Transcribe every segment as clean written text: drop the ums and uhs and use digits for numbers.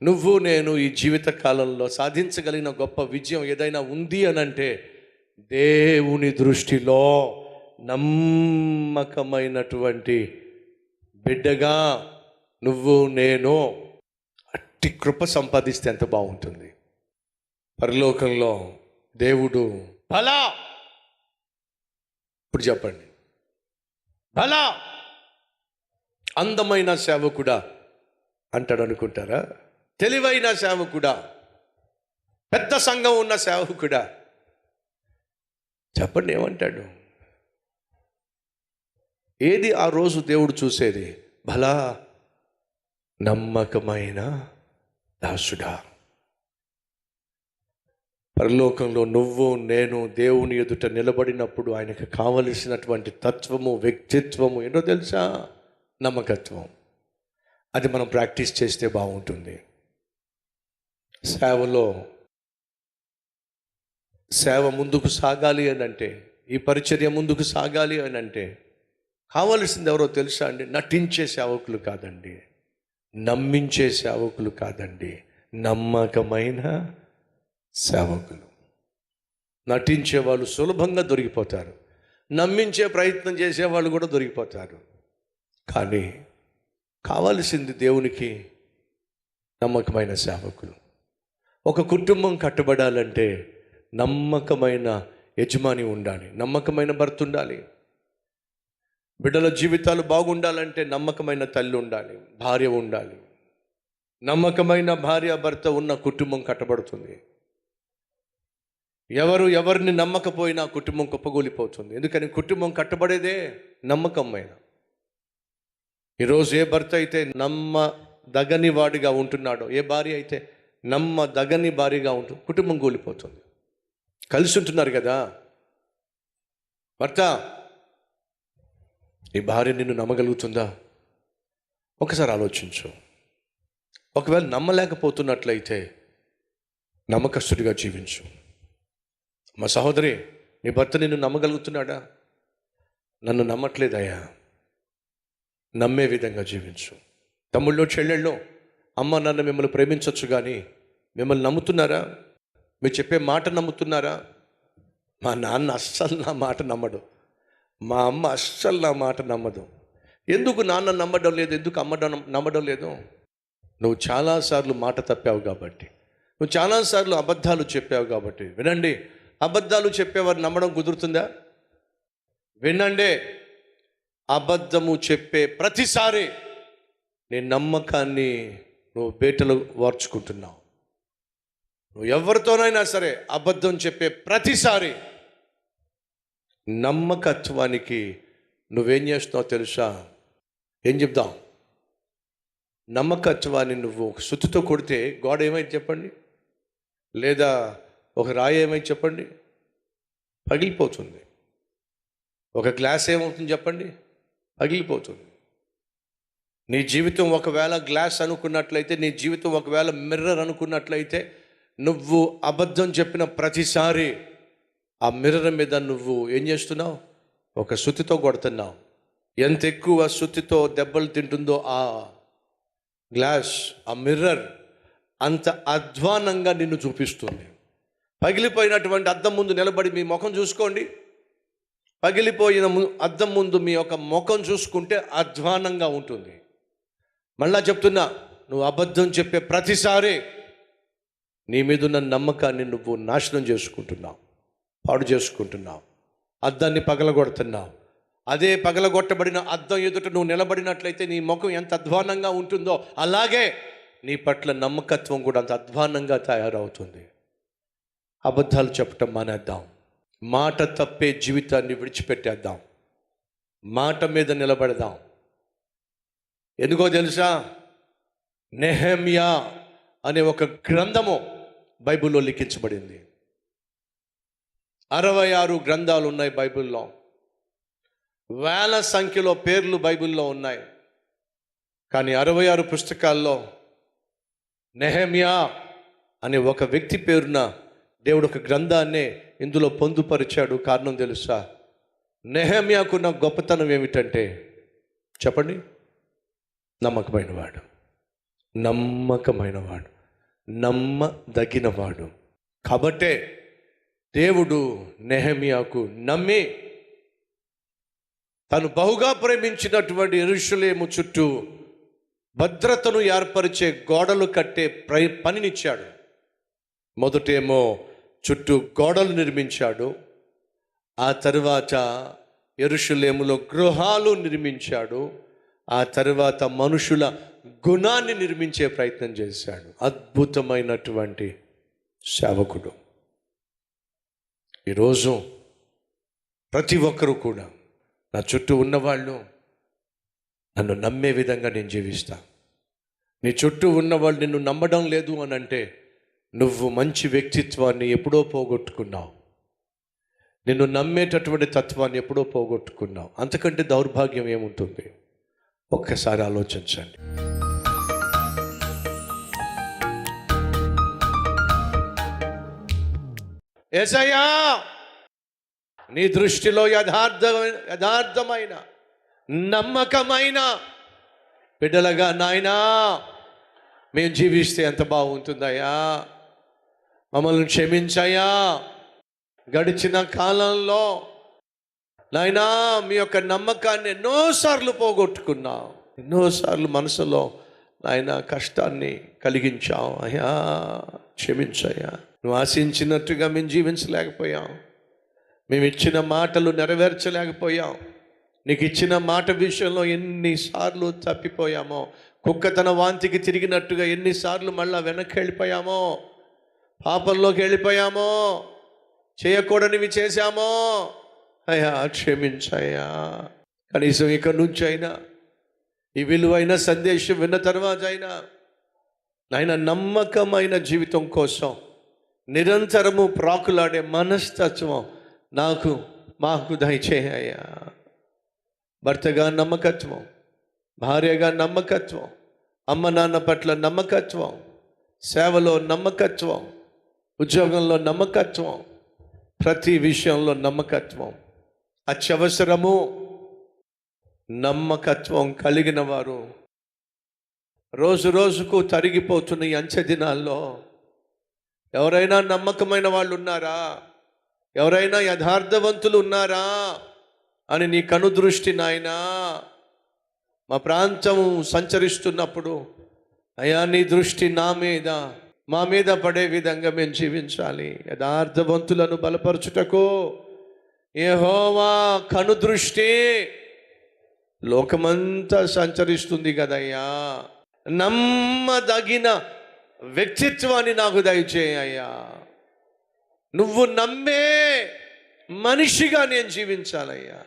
నువ్వు నేను ఈ జీవిత కాలంలో సాధించగలిగిన గొప్ప విజయం ఏదైనా ఉంది అని అంటే దేవుని దృష్టిలో నమ్మకమైనటువంటి బిడ్డగా నువ్వు నేను అట్టి కృప సంపాదిస్తే ఎంత బాగుంటుంది. పరలోకంలో దేవుడు బలా, ఇప్పుడు చెప్పండి, బలా అందమైన సేవకుడా అంటాడు అనుకుంటారా? తెలివైన సేవకుడా, పెద్ద సంఘం ఉన్న సేవకుడా, చెప్పండి ఏమంటాడు? ఏది ఆ రోజు దేవుడు చూసేది? భలా నమ్మకమైన దాసుడా. పరలోకంలో నువ్వు నేను దేవుని ఎదుట నిలబడినప్పుడు ఆయనకు కావలసినటువంటి తత్వము, వ్యక్తిత్వము ఏంటో తెలుసా? నమ్మకత్వం. అది మనం ప్రాక్టీస్ చేస్తే బాగుంటుంది. సేవ ముందుకు సాగాలి అని అంటే, ఈ పరిచర్య ముందుకు సాగాలి అని అంటే కావలసింది ఎవరో తెలుసా అండి? నటించే సేవకులు కాదండి, నమ్మించే సేవకులు కాదండి, నమ్మకమైన సేవకులు. నటించే వాళ్ళు సులభంగా దొరికిపోతారు, నమ్మించే ప్రయత్నం చేసేవాళ్ళు కూడా దొరికిపోతారు. కానీ కావలసింది దేవునికి నమ్మకమైన సేవకులు. ఒక కుటుంబం కట్టబడాలంటే నమ్మకమైన యజమాని ఉండాలి, నమ్మకమైన భర్త ఉండాలి. బిడ్డల జీవితాలు బాగుండాలంటే నమ్మకమైన తల్లి ఉండాలి, భార్య ఉండాలి. నమ్మకమైన భార్య భర్త ఉన్న కుటుంబం కట్టబడుతుంది. ఎవరిని నమ్మకపోయినా కుటుంబం కుప్పగూలిపోతుంది. ఎందుకని కుటుంబం కట్టబడేదే నమ్మకమైన. ఈరోజు ఏ భర్త అయితే నమ్మదగని వాడిగా ఉంటున్నాడో, ఏ భార్య అయితే నమ్మదగని భార్యగా ఉంటుంది, కుటుంబం కూలిపోతుంది. కలిసి ఉంటున్నారు కదా, భర్త ఈ భార్య నిన్ను నమ్మగలుగుతుందా? ఒకసారి ఆలోచించు. ఒకవేళ నమ్మలేకపోతున్నట్లయితే నమ్మకస్తుడిగా జీవించు. మా సహోదరి, నీ భర్త నిన్ను నమ్మగలుగుతున్నాడా? నన్ను నమ్మట్లేదయ్యా, నమ్మే విధంగా జీవించు. తమ్ముళ్ళు చెల్లెళ్ళు, అమ్మ నాన్న మిమ్మల్ని ప్రేమించవచ్చు, కానీ మిమ్మల్ని నమ్ముతున్నారా? మీరు చెప్పే మాట నమ్ముతున్నారా? మా నాన్న అస్సలు నా మాట నమ్మడు, మా అమ్మ అస్సలు నా మాట నమ్మదు. ఎందుకు నాన్న నమ్మడం లేదు, ఎందుకు అమ్మ నమ్మడం లేదు? నువ్వు చాలాసార్లు మాట తప్పావు కాబట్టి, నువ్వు చాలాసార్లు అబద్ధాలు చెప్పావు కాబట్టి. వినండి, అబద్ధాలు చెప్పేవారు నమ్మడం కుదురుతుందా? వినండి, అబద్ధము చెప్పే ప్రతిసారి నీ నమ్మకాన్ని నువ్వు బేటలు వార్చుకుంటున్నావు. నువ్వు ఎవరితోనైనా సరే అబద్ధం చెప్పే ప్రతిసారి నమ్మకత్వానికి నువ్వేం చేస్తున్నావు తెలుసా? ఏం చెప్దాం? నమ్మకత్వాన్ని నువ్వు ఒక సుత్తితో కొడితే గోడ ఏమైంది చెప్పండి, లేదా ఒక రాయి ఏమైంది చెప్పండి, పగిలిపోతుంది. ఒక గ్లాస్ ఏమవుతుంది చెప్పండి, పగిలిపోతుంది. నీ జీవితం ఒకవేళ గ్లాస్ అనుకున్నట్లయితే, నీ జీవితం ఒకవేళ మిర్రర్ అనుకున్నట్లయితే, నువ్వు అబద్ధం చెప్పిన ప్రతిసారి ఆ మిర్రర్ మీద నువ్వు ఏం చేస్తున్నావు? ఒక సుత్తితో కొడుతున్నావు. ఎంత ఎక్కువ సుత్తితో దెబ్బలు తింటుందో ఆ గ్లాస్, ఆ మిర్రర్, అంత అధ్వానంగా నిన్ను చూపిస్తుంది. పగిలిపోయినటువంటి అద్దం ముందు నిలబడి మీ ముఖం చూసుకోండి. పగిలిపోయిన అద్దం ముందు మీ యొక్క ముఖం చూసుకుంటే అధ్వానంగా ఉంటుంది. మళ్ళా చెప్తున్నా, నువ్వు అబద్ధం చెప్పే ప్రతిసారి నీ మీదున్న నమ్మకాన్ని నువ్వు నాశనం చేసుకుంటున్నావు, పాడు చేసుకుంటున్నావు, అద్దాన్ని పగలగొడుతున్నావు. అదే పగలగొట్టబడిన అద్దం ఎదుట నువ్వు నిలబడినట్లయితే నీ ముఖం ఎంత అధ్వానంగా ఉంటుందో, అలాగే నీ పట్ల నమ్మకత్వం కూడా అంత అధ్వానంగా తయారవుతుంది. అబద్ధాలు చెప్పటం మానేద్దాం, మాట తప్పే జీవితాన్ని విడిచిపెట్టేద్దాం, మాట మీద నిలబడదాం. ఎందుకో తెలుసా? నెహెమ్యా అనే ఒక గ్రంథము బైబిల్లో లిఖించబడింది. 66 గ్రంథాలు ఉన్నాయి బైబిల్లో, వేల సంఖ్యలో పేర్లు బైబిల్లో ఉన్నాయి. కానీ 66 పుస్తకాల్లో నెహెమ్యా అనే ఒక వ్యక్తి పేరున దేవుడు ఒక గ్రంథాన్నే ఇందులో పొందుపరిచాడు. కారణం తెలుసా? నెహెమ్యాకున్న గొప్పతనం ఏమిటంటే చెప్పండి, నమ్మకమైనవాడు. నమ్మదగినవాడు. కాబట్టే దేవుడు నెహెమ్యాకు నమ్మి తను బహుగా ప్రేమించినటువంటి యెరూషలేము చుట్టూ భద్రతను ఏర్పరిచే గోడలు కట్టే పనినిచ్చాడు. మొదటేమో చుట్టూ గోడలు నిర్మించాడు. ఆ తరువాత యెరూషలేములో గృహాలు నిర్మించాడు. ఆ తరువాత మనుషుల గుణాన్ని నిర్మించే ప్రయత్నం చేశాడు. అద్భుతమైనటువంటి సేవకుడు. ఈరోజు ప్రతి ఒక్కరూ కూడా నా చుట్టూ ఉన్నవాళ్ళు నన్ను నమ్మే విధంగా నేను జీవిస్తా. నీ చుట్టూ ఉన్నవాళ్ళు నిన్ను నమ్మడం లేదు అని అంటే నువ్వు మంచి వ్యక్తిత్వాన్ని ఎప్పుడో పోగొట్టుకున్నావు. నిన్ను నమ్మేటటువంటి తత్వాన్ని ఎప్పుడో పోగొట్టుకున్నావు. అంతకంటే దౌర్భాగ్యం ఏముంటుంది? ఒక్కసారి ఆలోచించండి. యేసయ్యా, నీ దృష్టిలో యథార్థమైన నమ్మకమైన బిడ్డలుగా నాయనా మేము జీవిస్తే ఎంత బాగుంటుందయ్యా. మమ్మల్ని క్షమించయ్యా. గడిచిన కాలంలో నాయనా మీ యొక్క నమ్మకాన్ని ఎన్నోసార్లు పోగొట్టుకున్నాం. ఎన్నోసార్లు మనసులో నాయనా కష్టాన్ని కలిగించాం. అయ్యా క్షమించయ్యా. నువ్వు ఆశించినట్టుగా మేము జీవించలేకపోయాం. మేము ఇచ్చిన మాటలు నెరవేర్చలేకపోయాం. నీకు ఇచ్చిన మాట విషయంలో ఎన్నిసార్లు తప్పిపోయామో, కుక్క తన వాంతికి తిరిగినట్టుగా ఎన్నిసార్లు మళ్ళా వెనక్కి వెళ్ళిపోయామో, పాపంలోకి వెళ్ళిపోయామో, చేయకూడనివి చేశామో. అయ్యా క్షమించయ్యా. కనీసం ఇక్కడి నుంచి అయినా ఈ విలువైన సందేశం విన్న తర్వాత అయినా నాయన నమ్మకమైన జీవితం కోసం నిరంతరము ప్రాకులాడే మనస్తత్వం మాకు దయచేయ్యా. భర్తగా నమ్మకత్వం, భార్యగా నమ్మకత్వం, అమ్మ నాన్న పట్ల నమ్మకత్వం, సేవలో నమ్మకత్వం, ఉద్యోగంలో నమ్మకత్వం, ప్రతి విషయంలో నమ్మకత్వం అత్యవసరము. నమ్మకత్వం కలిగిన వారు రోజు రోజుకు తరిగిపోతున్న ఈ అంచె దినాల్లో ఎవరైనా నమ్మకమైన వాళ్ళు ఉన్నారా? ఎవరైనా యథార్థవంతులు ఉన్నారా అని నీ కనుదృష్టి నాయనా మా ప్రాంతం సంచరిస్తున్నప్పుడు అయ్యా నీ దృష్టి మా మీద పడే విధంగా మేము జీవించాలి. యథార్థవంతులను బలపరచుటకు యెహోవా కనుదృష్టి లోకమంతా సంచరిస్తుంది కదయ్యా. నమ్మదగిన వ్యక్తిత్వాన్ని నాకు దయచేయ్యా. నువ్వు నమ్మే మనిషిగా నేను జీవించాలయ్యా.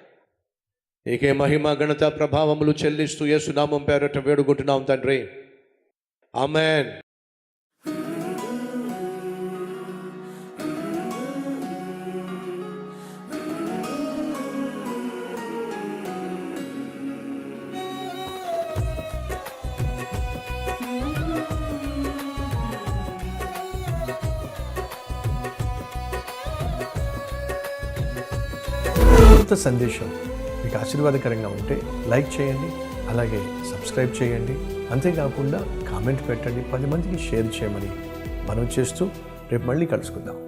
నీకే మహిమ ఘనత ప్రభావములు చెల్లిస్తూ యేసు నామం పేరట వేడుకుంటున్నాం తండ్రి. ఆమేన్. సందేశం మీకు ఆశీర్వాదకరంగా ఉంటే లైక్ చేయండి, అలాగే సబ్స్క్రైబ్ చేయండి. అంతేకాకుండా కామెంట్ పెట్టండి, 10 మందికి షేర్ చేయమని మనవి చేస్తూ రేపు మళ్ళీ కలుసుకుందాం.